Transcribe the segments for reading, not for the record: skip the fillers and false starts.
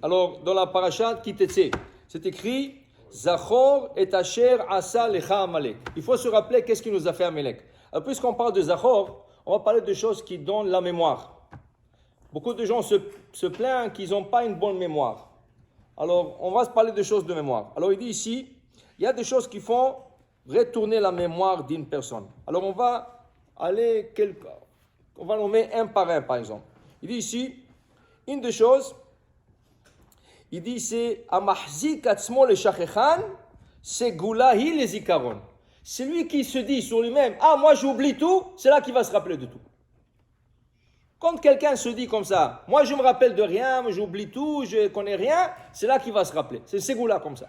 Alors, dans la parasha Kitetse, c'est écrit Zachor et Asher asa lecha Amalek. Il faut se rappeler qu'est-ce qui nous a fait Amalek. Alors, puisqu'on parle de Zachor, on va parler de choses qui donnent la mémoire. Beaucoup de gens se plaignent qu'ils n'ont pas une bonne mémoire. Alors, on va se parler de choses de mémoire. Alors, il dit ici, il y a des choses qui font retourner la mémoire d'une personne. Alors, on va nommer un par un, par exemple. Il dit ici, une des choses, il dit c'est Amahzik atzmo le shachechan, c'est Gulahi le zikaron. C'est lui qui se dit sur lui-même, moi j'oublie tout, c'est là qu'il va se rappeler de tout. Quand quelqu'un se dit comme ça, moi je me rappelle de rien, j'oublie tout, je connais rien, c'est là qu'il va se rappeler. C'est Ségoula comme ça.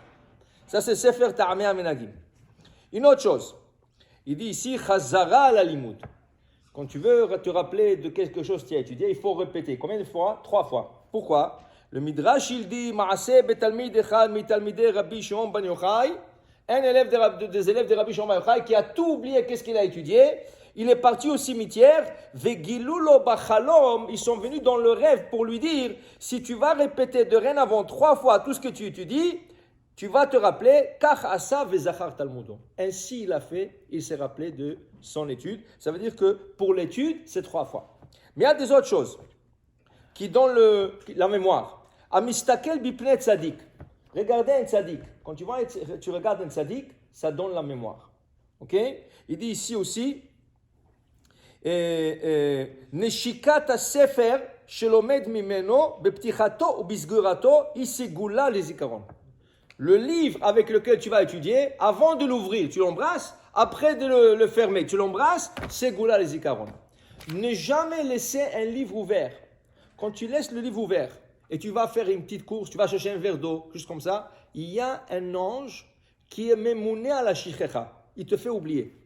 Ça c'est Sefer Ta'amei Amenagim. Une autre chose, il dit ici Chazara la limoud. Quand tu veux te rappeler de quelque chose que tu as étudié, il faut répéter. Combien de fois? 3 fois. Pourquoi? Le Midrash, il dit Ma'aseh betalmid echad mitalmidei Rabbi Shimon ben Yochai, un élève des élèves de Rabbi Shimon ben Yochai qui a tout oublié, qu'est-ce qu'il a étudié? Il est parti au cimetière, Vegilulo bachalom, ils sont venus dans le rêve pour lui dire si tu vas répéter de rien avant 3 fois tout ce que tu étudies, tu vas te rappeler, Kach asa vezachar talmudon. Ainsi il a fait, il s'est rappelé de son étude. Ça veut dire que pour l'étude, c'est 3 fois. Mais il y a des autres choses qui donnent la mémoire. Amistakel bipne tzadik. Regardez un tzadik. Quand tu regardes un tzadik, ça donne la mémoire. Ok? Il dit ici aussi, Neshikat sefer shelomed mimeno beptichato ou bisgurato isigula les zikaron. Le livre avec lequel tu vas étudier, avant de l'ouvrir, tu l'embrasses, après de le fermer, tu l'embrasses, c'est Goula les Zikaron. Ne jamais laisser un livre ouvert. Quand tu laisses le livre ouvert et tu vas faire une petite course, tu vas chercher un verre d'eau, juste comme ça, il y a un ange qui est mémouné à la shichecha. Il te fait oublier.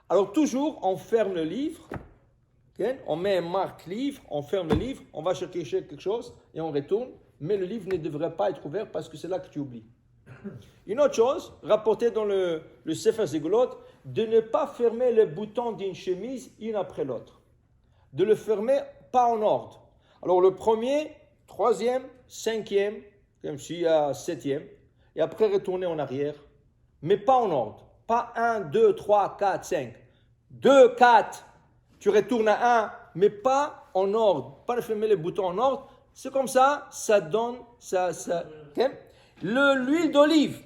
Alors toujours, on ferme le livre, okay? On met un marque livre, on ferme le livre, on va chercher quelque chose et on retourne. Mais le livre ne devrait pas être ouvert parce que c'est là que tu oublies. Une autre chose, rapportée dans le Sefer Zegulot, de ne pas fermer les boutons d'une chemise une après l'autre. De le fermer pas en ordre. Alors le premier, 3e, 5e, comme s'il y a 7e, et après retourner en arrière, mais pas en ordre. Pas 1, 2, 3, 4, 5. 2, 4, tu retournes à 1, mais pas en ordre. Pas de fermer les boutons en ordre. C'est comme ça, ça donne, okay? L'huile d'olive,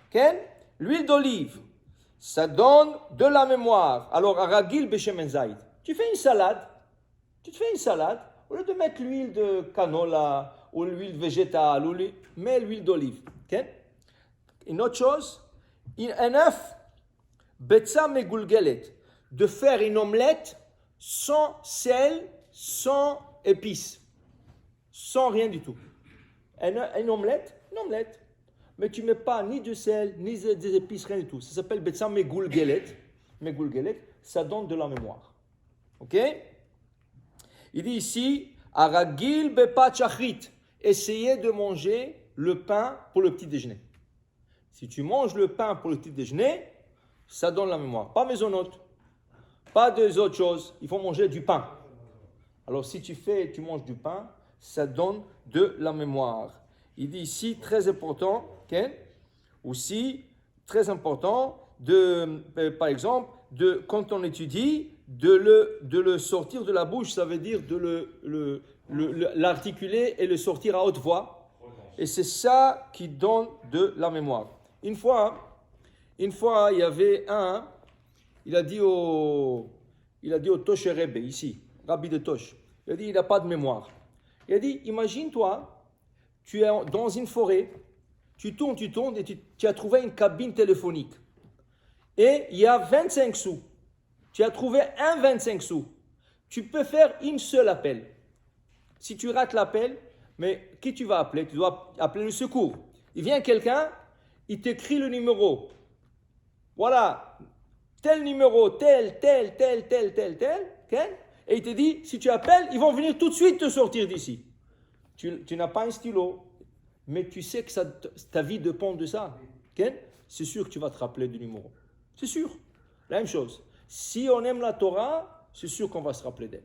okay? L'huile d'olive, ça donne de la mémoire. Alors, aragil beshemen zayit. Tu fais une salade, au lieu de mettre l'huile de canola, ou l'huile végétale, mets l'huile d'olive, okay? Une autre chose, un œuf, betza megulgelet, de faire une omelette sans sel, sans épices. Sans rien du tout. Une omelette, mais tu ne mets pas ni de sel, ni des épices, rien du tout. Ça s'appelle Betsam Megulgelet, ça donne de la mémoire. Ok? Il dit ici, Aragil Bepat Shachrit, essayez de manger le pain pour le petit déjeuner. Si tu manges le pain pour le petit déjeuner, ça donne la mémoire. Pas maisonnote, pas des autres choses, il faut manger du pain. Alors si tu manges du pain, ça donne de la mémoire. Il dit ici, très important, okay? Aussi, très important, par exemple, quand on étudie, de le sortir de la bouche, ça veut dire de l'articuler et le sortir à haute voix. Et c'est ça qui donne de la mémoire. Une fois, il y avait il a dit au Tosh Rebbe, ici, Rabbi de Tosh, il a dit, il n'a pas de mémoire. Il a dit, imagine-toi, tu es dans une forêt, tu tournes et tu as trouvé une cabine téléphonique. Et il y a 25 sous. Tu as trouvé un 25 sous. Tu peux faire une seule appel. Si tu rates l'appel, mais qui tu vas appeler? Tu dois appeler le secours. Il vient quelqu'un, il t'écrit le numéro. Voilà, tel numéro, tel. Et il te dit, si tu appelles, ils vont venir tout de suite te sortir d'ici. Tu n'as pas un stylo, mais tu sais que ta vie dépend de ça. Okay? C'est sûr que tu vas te rappeler du numéro. C'est sûr. La même chose. Si on aime la Torah, c'est sûr qu'on va se rappeler d'elle.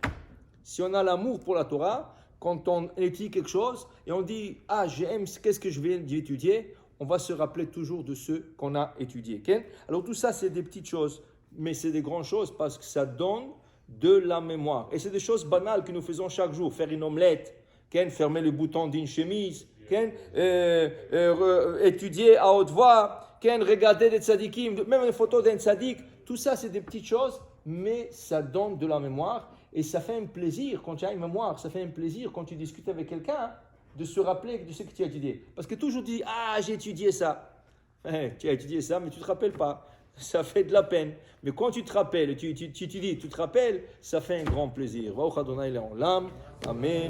Si on a l'amour pour la Torah, quand on étudie quelque chose et on dit « Ah, j'aime, qu'est-ce que je viens d'étudier ?» On va se rappeler toujours de ce qu'on a étudié. Okay? Alors tout ça, c'est des petites choses, mais c'est des grandes choses parce que ça donne de la mémoire. Et c'est des choses banales que nous faisons chaque jour. Faire une omelette, okay? Fermer le bouton d'une chemise, okay? Étudier à haute voix, okay? Regarder des tzadikim, même une photo d'un tzadik. Tout ça, c'est des petites choses, mais ça donne de la mémoire. Et ça fait un plaisir quand tu as une mémoire. Ça fait un plaisir quand tu discutes avec quelqu'un. Hein, de se rappeler de ce que tu as étudié. Parce que toujours tu dis, ah, j'ai étudié ça. Tu as étudié ça, mais tu ne te rappelles pas. Ça fait de la peine. Mais quand tu te rappelles, tu te rappelles, ça fait un grand plaisir. Amen.